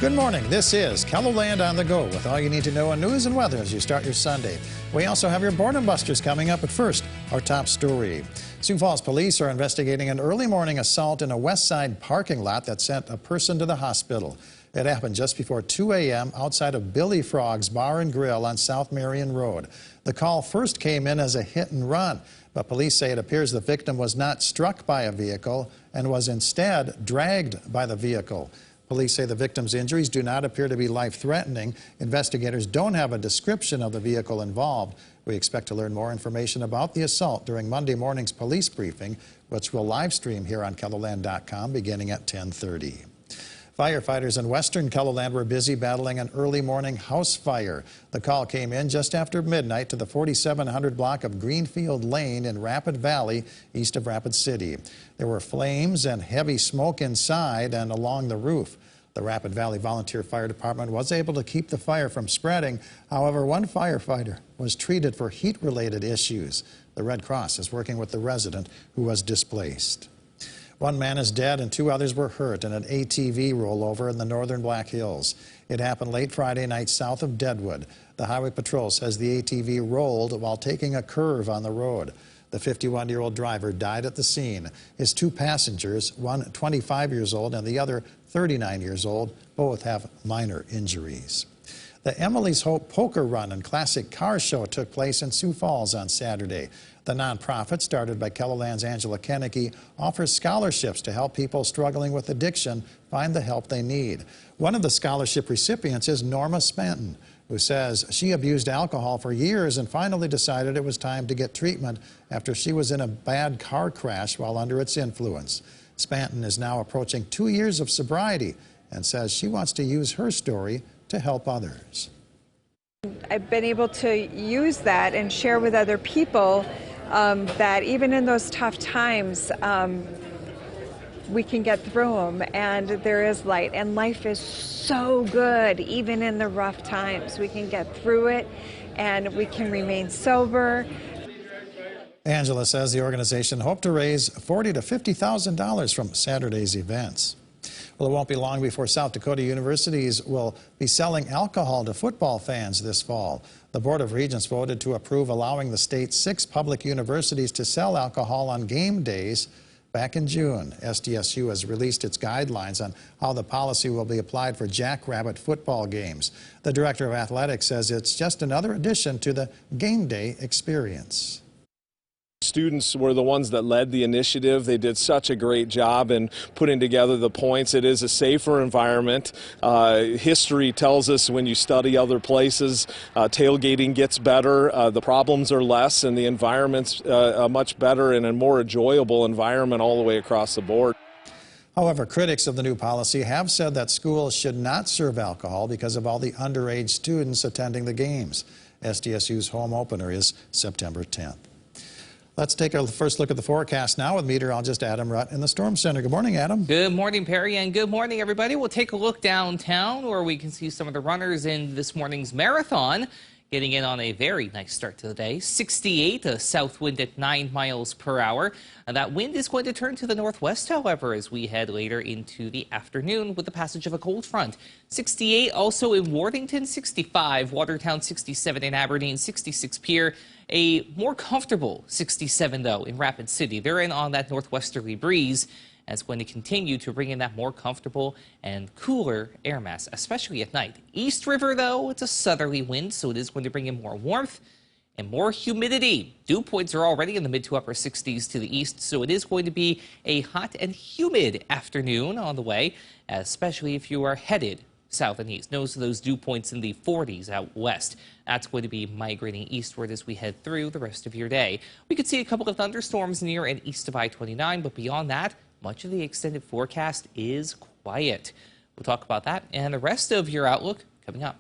Good morning. This is KELOLAND on the Go with all you need to know on news and weather as you start your Sunday. We also have your boredom busters coming up, but first, our top story. Sioux Falls police are investigating an early morning assault in a West Side parking lot that sent a person to the hospital. It happened just before 2 a.m. outside of Billy Frog's Bar and Grill on South Marion Road. The call first came in as a hit and run, but police say it appears the victim was not struck by a vehicle and was instead dragged by the vehicle. Police say the victim's injuries do not appear to be life-threatening. Investigators don't have a description of the vehicle involved. We expect to learn more information about the assault during Monday morning's police briefing, which will live stream here on KELOLAND.com beginning at 10:30. Firefighters in western KELOLAND were busy battling an early morning house fire. The call came in just after midnight to the 4700 block of Greenfield Lane in Rapid Valley, east of Rapid City. There were flames and heavy smoke inside and along the roof. The Rapid Valley Volunteer Fire Department was able to keep the fire from spreading. However, one firefighter was treated for heat-related issues. The Red Cross is working with the resident who was displaced. One man is dead and 2 others were hurt in an ATV rollover in the northern Black Hills. It happened late Friday night south of Deadwood. The Highway Patrol says the ATV rolled while taking a curve on the road. The 51-year-old driver died at the scene. His 2 passengers, one 25 years old and the other 39 years old, both have minor injuries. The Emily's Hope Poker Run and Classic Car Show took place in Sioux Falls on Saturday. The nonprofit, started by KELOLAND's Angela Kennecke, offers scholarships to help people struggling with addiction find the help they need. One of the scholarship recipients is Norma Spanton, who says she abused alcohol for years and finally decided it was time to get treatment after she was in a bad car crash while under its influence. Spanton is now approaching 2 years of sobriety and says she wants to use her story to help others. I've been able to use that and share with other people that even in those tough times, we can get through them, and there is light, and life is so good even in the rough times. We can get through it and we can remain sober. Angela says the organization hoped to raise $40,000 to $50,000 from Saturday's events. Well, it won't be long before South Dakota universities will be selling alcohol to football fans this fall. The Board of Regents voted to approve allowing the state's 6 public universities to sell alcohol on game days back in June. SDSU has released its guidelines on how the policy will be applied for Jackrabbit football games. The Director of Athletics says it's just another addition to the game day experience. Students were the ones that led the initiative. They did such a great job in putting together the points. It is a safer environment. History tells us when you study other places, tailgating gets better, the problems are less, and the environment's much better and a more enjoyable environment all the way across the board. However, critics of the new policy have said that schools should not serve alcohol because of all the underage students attending the games. SDSU's home opener is September 10th. Let's take a first look at the forecast now with meteorologist Adam Rutt in the Storm Center. Good morning, Adam. Good morning, Perry, and good morning, everybody. We'll take a look downtown where we can see some of the runners in this morning's marathon getting in on a very nice start to the day. 68, a south wind at 9 miles per hour. And that wind is going to turn to the northwest, however, as we head later into the afternoon with the passage of a cold front. 68 also in Worthington, 65, Watertown 67, in Aberdeen 66 Pier. A more comfortable 67, though, in Rapid City. They're in on that northwesterly breeze. And it's going to continue to bring in that more comfortable and cooler air mass, especially at night. East River, though, it's a southerly wind, so it is going to bring in more warmth and more humidity. Dew points are already in the mid to upper 60s to the east, so it is going to be a hot and humid afternoon on the way, especially if you are headed south and east. Notice those dew points in the 40s out west. That's going to be migrating eastward as we head through the rest of your day. We could see a couple of thunderstorms near and east of I-29, but beyond that, much of the extended forecast is quiet. We'll talk about that and the rest of your outlook coming up.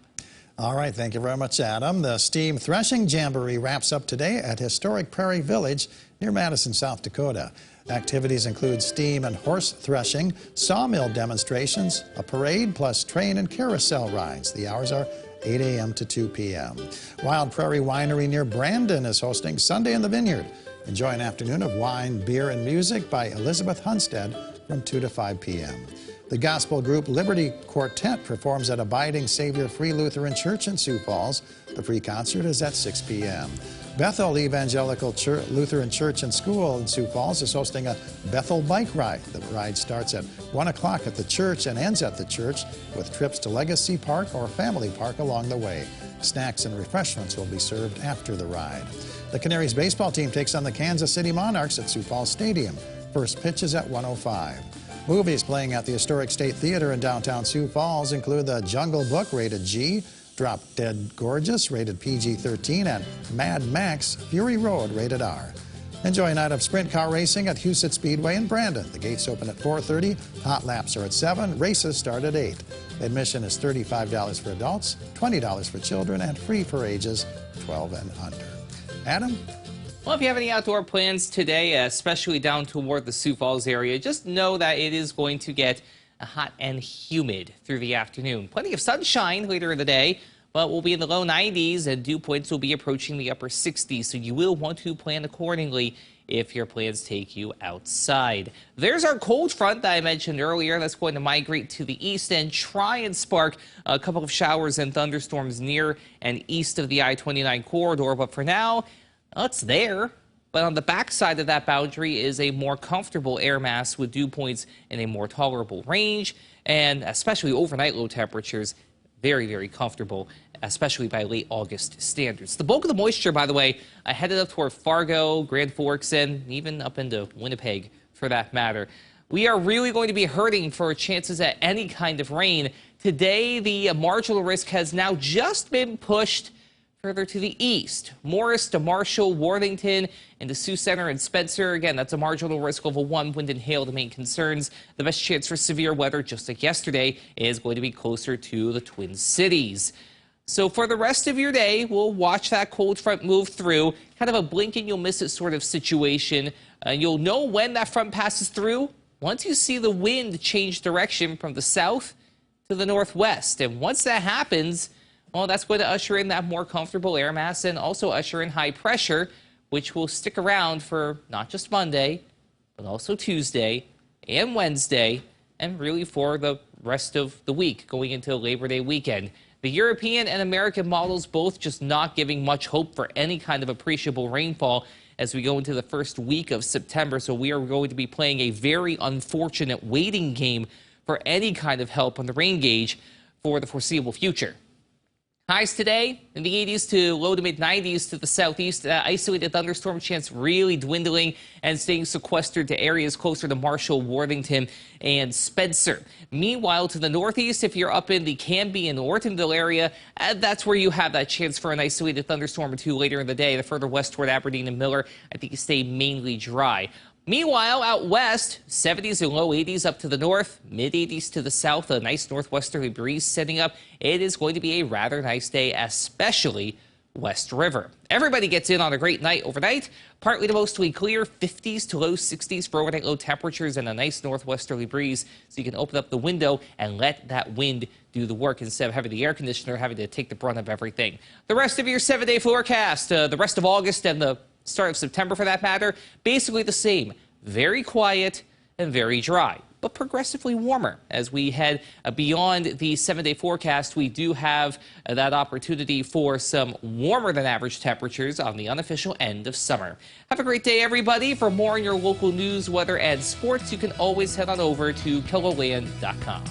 All right, thank you very much, Adam. The Steam Threshing Jamboree wraps up today at historic Prairie Village near Madison, South Dakota. Activities include steam and horse threshing, sawmill demonstrations, a parade, plus train and carousel rides. The hours are 8 a.m. to 2 p.m. Wild Prairie Winery near Brandon is hosting Sunday in the Vineyard. Enjoy an afternoon of wine, beer, and music by Elizabeth Hunstead from 2 to 5 p.m. The gospel group Liberty Quartet performs at Abiding Savior Free Lutheran Church in Sioux Falls. The free concert is at 6 p.m. Bethel Evangelical Lutheran Church and School in Sioux Falls is hosting a Bethel bike ride. The ride starts at 1 o'clock at the church and ends at the church, with trips to Legacy Park or Family Park along the way. Snacks and refreshments will be served after the ride. The Canaries baseball team takes on the Kansas City Monarchs at Sioux Falls Stadium. First pitch is at 1:05. Movies playing at the Historic State Theater in downtown Sioux Falls include The Jungle Book, rated G, Drop Dead Gorgeous, rated PG-13, and Mad Max Fury Road, rated R. Enjoy a night of sprint car racing at Huset Speedway in Brandon. The gates open at 4:30, hot laps are at 7, races start at 8. Admission is $35 for adults, $20 for children, and free for ages 12 and under. Adam? Well, if you have any outdoor plans today, especially down toward the Sioux Falls area, just know that it is going to get hot and humid through the afternoon. Plenty of sunshine later in the day, but we'll be in the low 90s and dew points will be approaching the upper 60s, so you will want to plan accordingly if your plans take you outside. There's our cold front that I mentioned earlier that's going to migrate to the east and try and spark a couple of showers and thunderstorms near and east of the I-29 corridor, but for now, it's there. But on the backside of that boundary is a more comfortable air mass with dew points in a more tolerable range, and especially overnight low temperatures, very, very comfortable, especially by late August standards. The bulk of the moisture, by the way, headed up toward Fargo, Grand Forks, and even up into Winnipeg, for that matter. We are really going to be hurting for chances at any kind of rain. Today, the marginal risk has now just been pushed further to the east. Morris to Marshall, Worthington, and the Sioux Center and Spencer. Again, that's a marginal risk of a 1. Wind and hail, the main concerns. The best chance for severe weather, just like yesterday, is going to be closer to the Twin Cities. So for the rest of your day, we'll watch that cold front move through. Kind of a blink and you'll miss it sort of situation. You'll know when that front passes through once you see the wind change direction from the south to the northwest. And once that happens, well, that's going to usher in that more comfortable air mass and also usher in high pressure, which will stick around for not just Monday, but also Tuesday and Wednesday, and really for the rest of the week going into Labor Day weekend. The European and American models both just not giving much hope for any kind of appreciable rainfall as we go into the first week of September. So we are going to be playing a very unfortunate waiting game for any kind of help on the rain gauge for the foreseeable future. Highs today in the 80s to low to mid 90s to the southeast. Isolated thunderstorm chance really dwindling and staying sequestered to areas closer to Marshall, Worthington, and Spencer. Meanwhile, to the northeast, if you're up in the Canby and Ortonville area, that's where you have that chance for an isolated thunderstorm or two later in the day. The further west toward Aberdeen and Miller, I think you stay mainly dry. Meanwhile, out west, 70s and low 80s up to the north, mid 80s to the south, a nice northwesterly breeze setting up. It is going to be a rather nice day, especially West River. Everybody gets in on a great night overnight. Partly to mostly clear, 50s to low 60s for overnight low temperatures and a nice northwesterly breeze. So you can open up the window and let that wind do the work instead of having the air conditioner having to take the brunt of everything. The rest of your 7-day forecast, the rest of August and the start of September for that matter, basically the same. Very quiet and very dry, but progressively warmer. As we head beyond the 7-day forecast, we do have that opportunity for some warmer than average temperatures on the unofficial end of summer. Have a great day, everybody. For more on your local news, weather, and sports, you can always head on over to KOLoland.com.